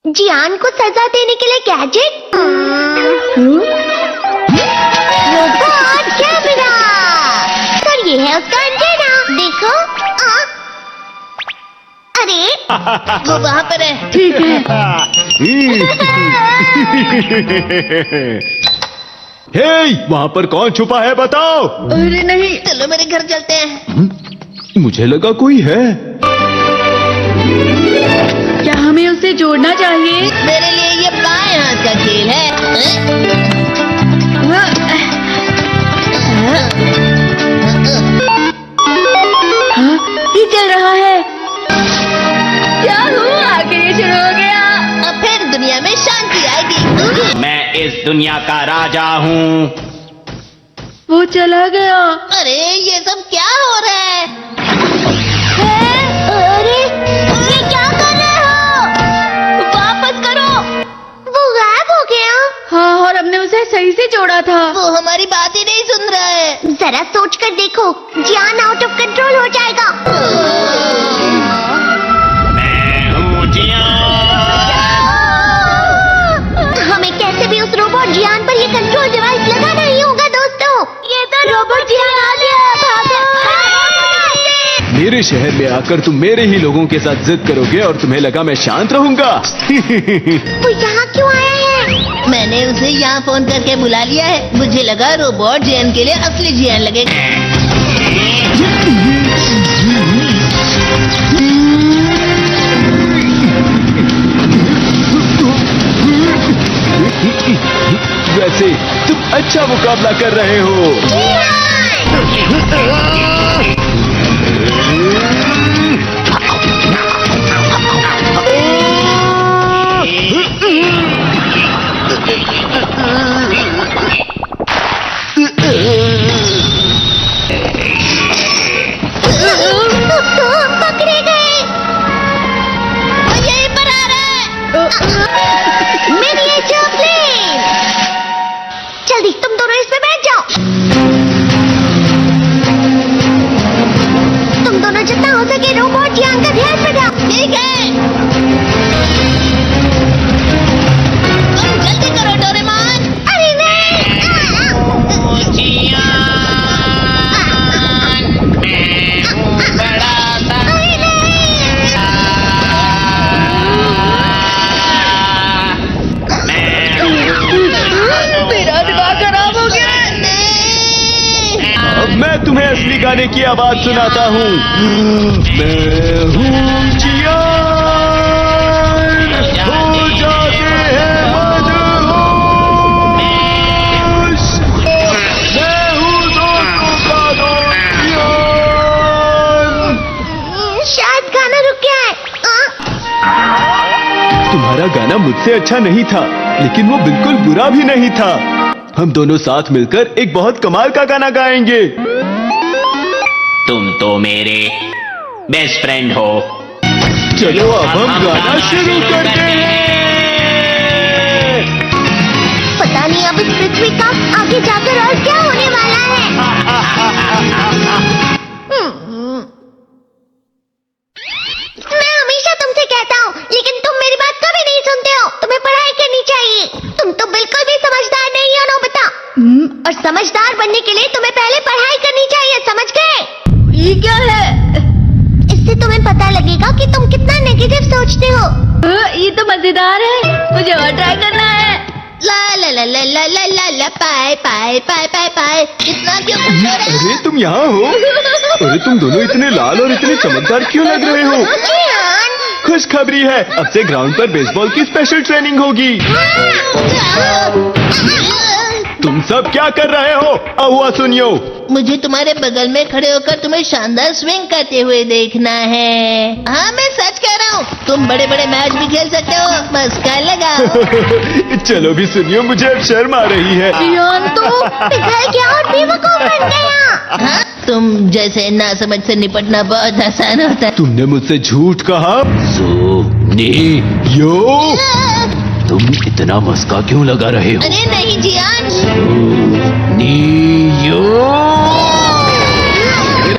जियान को सजा देने के लिए गैजेट। Robot camera. और ये है उसका एंटेना। देखो। अरे वो वहाँ पर है। ठीक है। हे, वहाँ पर कौन छुपा है बताओ। अरे नहीं। चलो मेरे घर चलते हैं। मुझे लगा कोई है। क्या हमें उसे जोड़ना चाहिए? मेरे लिए ये बाएं हाथ का खेल है। हाँ, ये चल रहा है। क्या हुआ? आखिर ये शुरू हो गया। अब फिर दुनिया में शांति आएगी। मैं इस दुनिया का राजा हूँ। वो चला गया। अरे ये सब क्या हो रहा है? अरे ये क्या कर रहे हो? वापस करो। वो गायब हो गया। हाँ, और हमने उसे सही से जोड़ा था। वो हमारी बात ही नहीं सुन रहा है। जरा सोच कर देखो, जियान आउट ऑफ कंट्रोल हो जाएगा। मैं हूँ हमें कैसे भी उस रोबोट जियान पर ये कंट्रोल डिवाइस लगाना ही होगा दोस्तों। ये तो रोबोट जियान आ गया। भागो। मेरे शहर में आकर तुम मेरे ही लोगों के साथ जिद करोगे और तुम्हें लगा मैं शांत रहूंगा। वो यहाँ क्यों आया है? मैंने उसे यहाँ फोन करके बुला लिया है। मुझे लगा रोबोट जियान के लिए असली जियान लगेगा। वैसे तुम अच्छा मुकाबला कर रहे हो। पकड़े गए। वो यहीं पर आ रहा है। Miniature plane. जल्दी तुम दोनों इसमें बैठ जाओ। तुम दोनों जितना हो सके रोबोट जियान का ध्यान रखो। ठीक है। तुम जल्दी करो डोरेमोन। अरे नहीं। मेरा दिमाग खराब हो गया। अब मैं तुम्हें असली गाने की आवाज सुनाता हूँ। मैं हूँ जियान, हो जाते हैं मदहोश। मैं हूँ दोस्तों का दोस्त जियान। शायद गाना रुक गया है। तुम्हारा गाना मुझसे अच्छा नहीं था, लेकिन वो बिल्कुल बुरा भी नहीं था। हम दोनों साथ मिलकर एक बहुत कमाल का गाना गाएंगे। तुम तो मेरे बेस्ट फ्रेंड हो। चलो अब हम गाना शुरू करते हैं। पता नहीं अब इस पृथ्वी का आगे जाकर और क्या होने वाला है। मैं हमेशा तुमसे कहता हूँ, लेकिन तुम मेरी बात कभी नहीं सुनते हो। तुम्हें पढ़ाई करनी चाहिए। तुम तो बिल्कुल भी समझदार नहीं हो नोबिता। और समझदार बनने के लिए तुम्हें पहले पढ़ाई करनी चाहिए, समझ गए? ये क्या है? इससे तुम्हें पता लगेगा कि तुम कितना नेगेटिव सोचते हो। ये तो मजेदार है। मुझे और ट्राई करना है। ला ला ला ला ला ला ला ला पाए पाए पाए पाए पाए। इतना क्यों खुश हो रहे हो? अरे तुम यहाँ हो? अरे तुम दोनों इतने लाल और इतने चमकदार क्यों लग रहे हो? जियान। खुशखबरी है, अब से ग्राउंड पर बेसबॉल की स्पेशल ट्रेनिंग होगी। तुम सब क्या कर रहे हो? हुआ सुनियो। मुझे तुम्हारे बगल में खड़े होकर तुम्हें शानदार स्विंग करते हुए देखना है। हाँ मैं सच कह रहा हूँ। तुम बड़े बड़े मैच भी खेल सकते हो। मस्का लगाओ। चलो भी सुनियो, मुझे अब शर्म आ रही है। जियान तो पिघल गया और बेवकूफ बन गया। हाँ? तुम जैसे ना समझ से निपटना बहुत आसान होता है। तुमने मुझसे झूठ कहा। यो, तुम इतना मस्का क्यों लगा रहे हो? अरे नहीं जियान।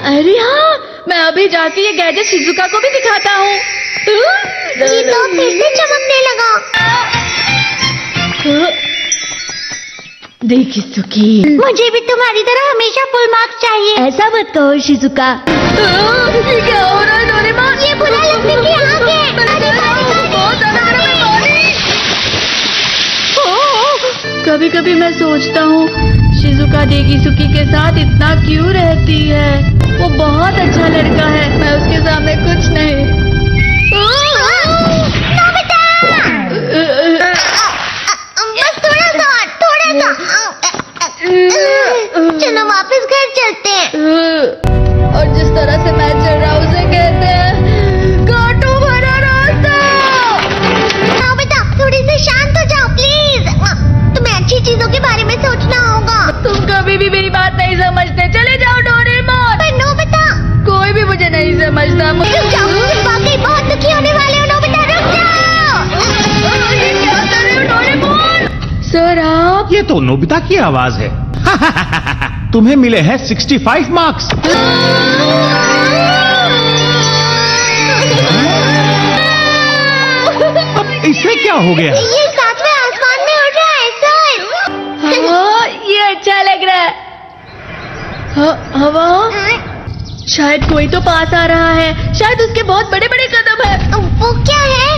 अरे हाँ, मैं अभी जाके ये गैजेट शिजुका को भी दिखाता हूँ। जी तो फिर से चमकने लगा। देखी सुखी, मुझे भी तुम्हारी तरह हमेशा फुल मार्क्स चाहिए। ऐसा मत कहो शिजुका। ये क्या हो रहा है डोरेमोन? ये बुरा लगने की आग है। कभी कभी मैं सोचता हूँ शिजुका डेगिसुकी के साथ इतना क्यों रहती है। वो बहुत अच्छा लड़का है, मैं उसके सामने कुछ नहीं। बस थोड़ा सा। चलो वापस घर चलते हैं। और जिस तरह से मैं चल रहा हूँ उसे कहते हैं कांटों भरा रास्ता। नोबिता, थोड़ी सी शांत हो जाओ प्लीज। तुम्हें अच्छी चीजों के बारे में सोचना होगा। तुम कभी भी मेरी बात नहीं समझते। चले जाओ डोरेमोन। पर नोबिता, कोई भी मुझे नहीं समझता। रुक जाओ, तुम वाकई बहुत दुखी होने वाले हो। नोबिता रुक जाओ। ये क्या कर रहे हो डोरेमोन? सर आप ये तो नोबिता की आवाज है। तुम्हें मिले हैं 65 मार्क्स। अब इसे क्या हो गया? ये सातवें आसमान में उड़ रहा है सर। हाँ, ये अच्छा लग रहा है। हवा, शायद कोई तो पास आ रहा है। शायद उसके बहुत बड़े बड़े कदम है। वो क्या है?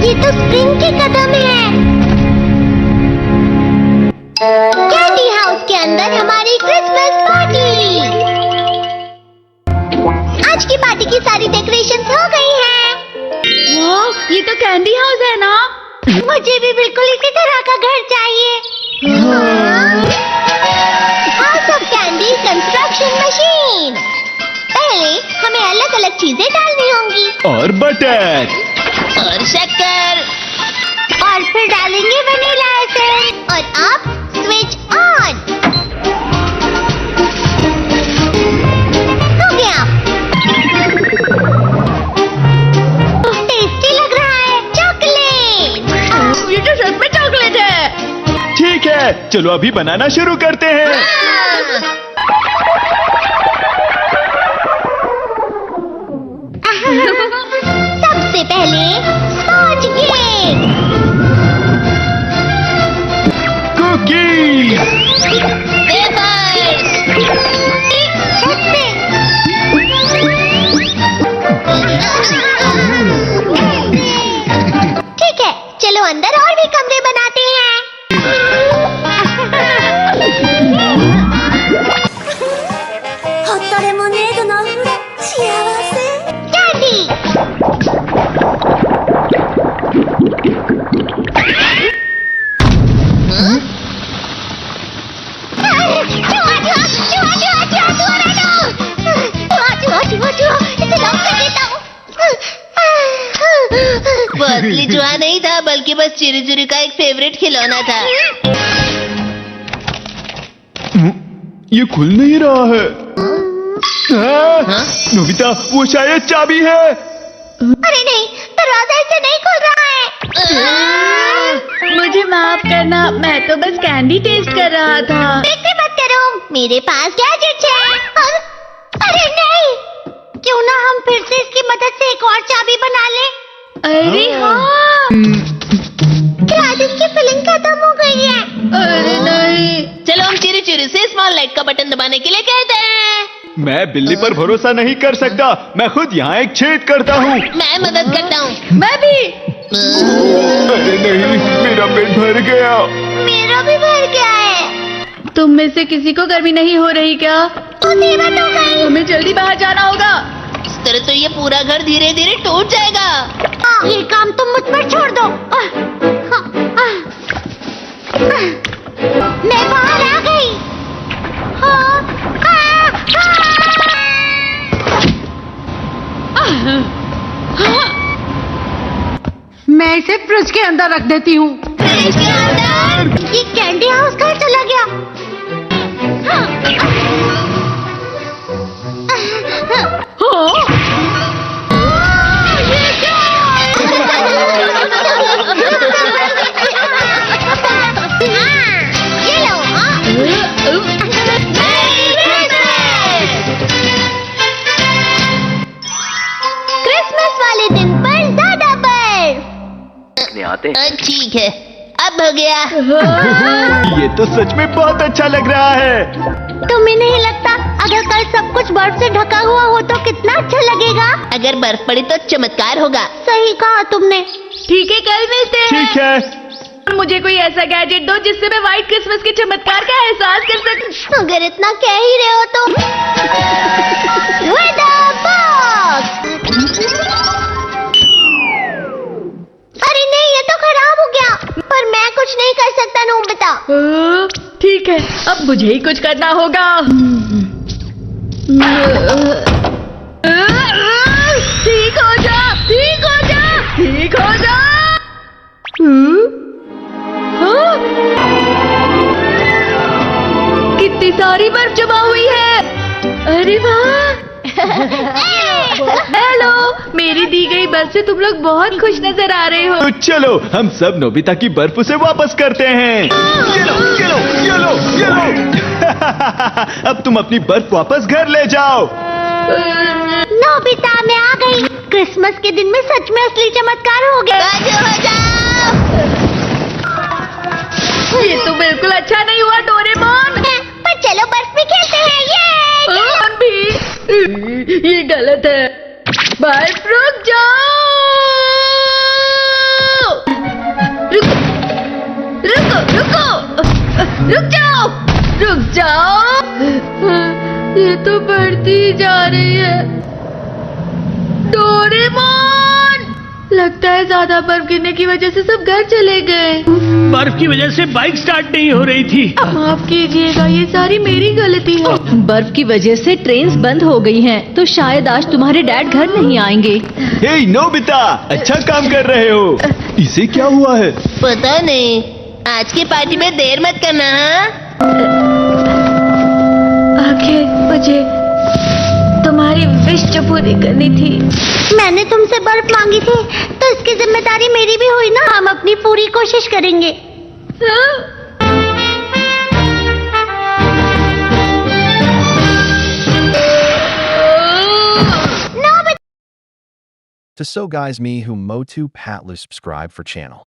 ये तो स्प्रिंग के कदम है। कैंडी हाउस के अंदर हमारी क्रिसमस पार्टी। आज की पार्टी की सारी डेकोरेशंस हो गई हैं। वाह, ये तो कैंडी हाउस है ना? मुझे भी बिल्कुल इसी तरह का घर चाहिए। House of candy construction machine. पहले हमें अलग अलग चीजें डालनी होंगी और बटर और शक्कर, और फिर डालेंगे वनीला एसेंस। और अब स्विच ऑन हो गया। टेस्टी लग रहा है। चॉकलेट। ये तो सच में चॉकलेट है। ठीक है, चलो अभी बनाना शुरू करते हैं। सबसे पहले स्पॉन्ज केक, कुकीज, वेफर्स, छत से। ठीक है, चलो अंदर और भी कमरे बनाते हैं। कैंडी। वो असली चूहा नहीं था, बल्कि बस चिरी चिरी का एक फेवरेट खिलौना था। ये खुल नहीं रहा है। नोबिता, वो शायद चाबी है। अरे नहीं, दरवाजा इससे नहीं खुल रहा है। मुझे माफ करना, मैं तो बस कैंडी टेस्ट कर रहा था। देखते मत करो, मेरे पास गैजेट्स है। अरे नहीं, क्यों ना हम फिर से इसकी मदद से एक और चाबी बना ले। अरे हाँ। क्या इसकी फिलिंग खत्म हो गई है? अरे नहीं। चलो हम चिरी चिरी से स्मॉल लाइट का बटन दबाने के लिए कहते हैं। मैं बिल्ली पर भरोसा नहीं कर सकता। मैं खुद यहाँ एक छेद करता हूँ। मैं मदद करता हूँ। मैं भी। अरे नहीं, मेरा पेट भर गया। मेरा भी भर गया है। तुम में से किसी को गर्मी नहीं हो रही क्या? मुसीबत हो गई। हमें जल्दी बाहर जाना होगा। इस तरह तो ये पूरा घर धीरे धीरे टूट जाएगा। ये काम तुम मुझ पर छोड़ दो। मैं बाहर आ गई। मैं इसे फ्रिज के अंदर रख देती हूँ। फ्रिज के अंदर? ये कैंडी हाउस कहाँ चला गया? ये लो। क्रिसमस वाले दिन पर ज्यादा बर्फ। ठीक है, अब हो गया। ये तो सच में बहुत अच्छा लग रहा है। तुम्हें नहीं लगता अगर कल सब कुछ बर्फ से ढका हुआ हो तो कितना अच्छा लगेगा? अगर बर्फ पड़ी तो चमत्कार होगा। सही कहा तुमने। ठीक है, कल मिलते हैं। ठीक है। मुझे कोई ऐसा गैजेट दो जिससे मैं व्हाइट क्रिसमस के चमत्कार का एहसास कर सकूं। अगर इतना कह ही रहे हो तो Weather box! अरे नहीं, ये तो खराब हो गया। पर मैं कुछ नहीं कर सकता नोबिता। ठीक है, अब मुझे ही कुछ करना होगा। ठीक हो जा, ठीक हो जा, ठीक हो जा। हाँ? कितनी सारी बर्फ जमा हुई है। अरे वाह। हेलो, मेरी दी गई बर्फ से तुम लोग बहुत खुश नजर आ रहे हो। तो चलो हम सब नोबिता की बर्फ उसे वापस करते हैं। ये लो, ये लो, ये लो, ये लो। अब तुम अपनी बर्फ वापस घर ले जाओ। नोबिता, मैं आ गई। क्रिसमस के दिन में सच में असली चमत्कार हो गया। बाजू हो जाओ। ये तो बिल्कुल अच्छा नहीं हुआ डोरेमोन। पर चलो बर्फ में खेलते हैं। ये हम भी, ये गलत है। बर्फ रुक जाओ। रुको, रुको, रुको, रुक जाओ, रुक जाओ। ये तो बढ़ती जा रही है। डोरेमोन, लगता है ज्यादा बर्फ गिरने की वजह से सब घर चले गए। बर्फ की वजह से बाइक स्टार्ट नहीं हो रही थी। माफ कीजिएगा, ये सारी मेरी गलती है। बर्फ की वजह से ट्रेन्स बंद हो गई हैं, तो शायद आज तुम्हारे डैड घर नहीं आएंगे। हे नोबिता, अच्छा काम कर रहे हो। इसे क्या हुआ है? पता नहीं, आज की पार्टी में देर मत करना। हाँ? आखिर मुझे तुम्हारी विश जो पूरी करनी थी। मैंने तुमसे बर्फ मांगी थी तो इसकी जिम्मेदारी मेरी भी हुई ना। हम अपनी पूरी कोशिश करेंगे। हाँ? To So Guys Me Who Motu Patlu subscribe for channel.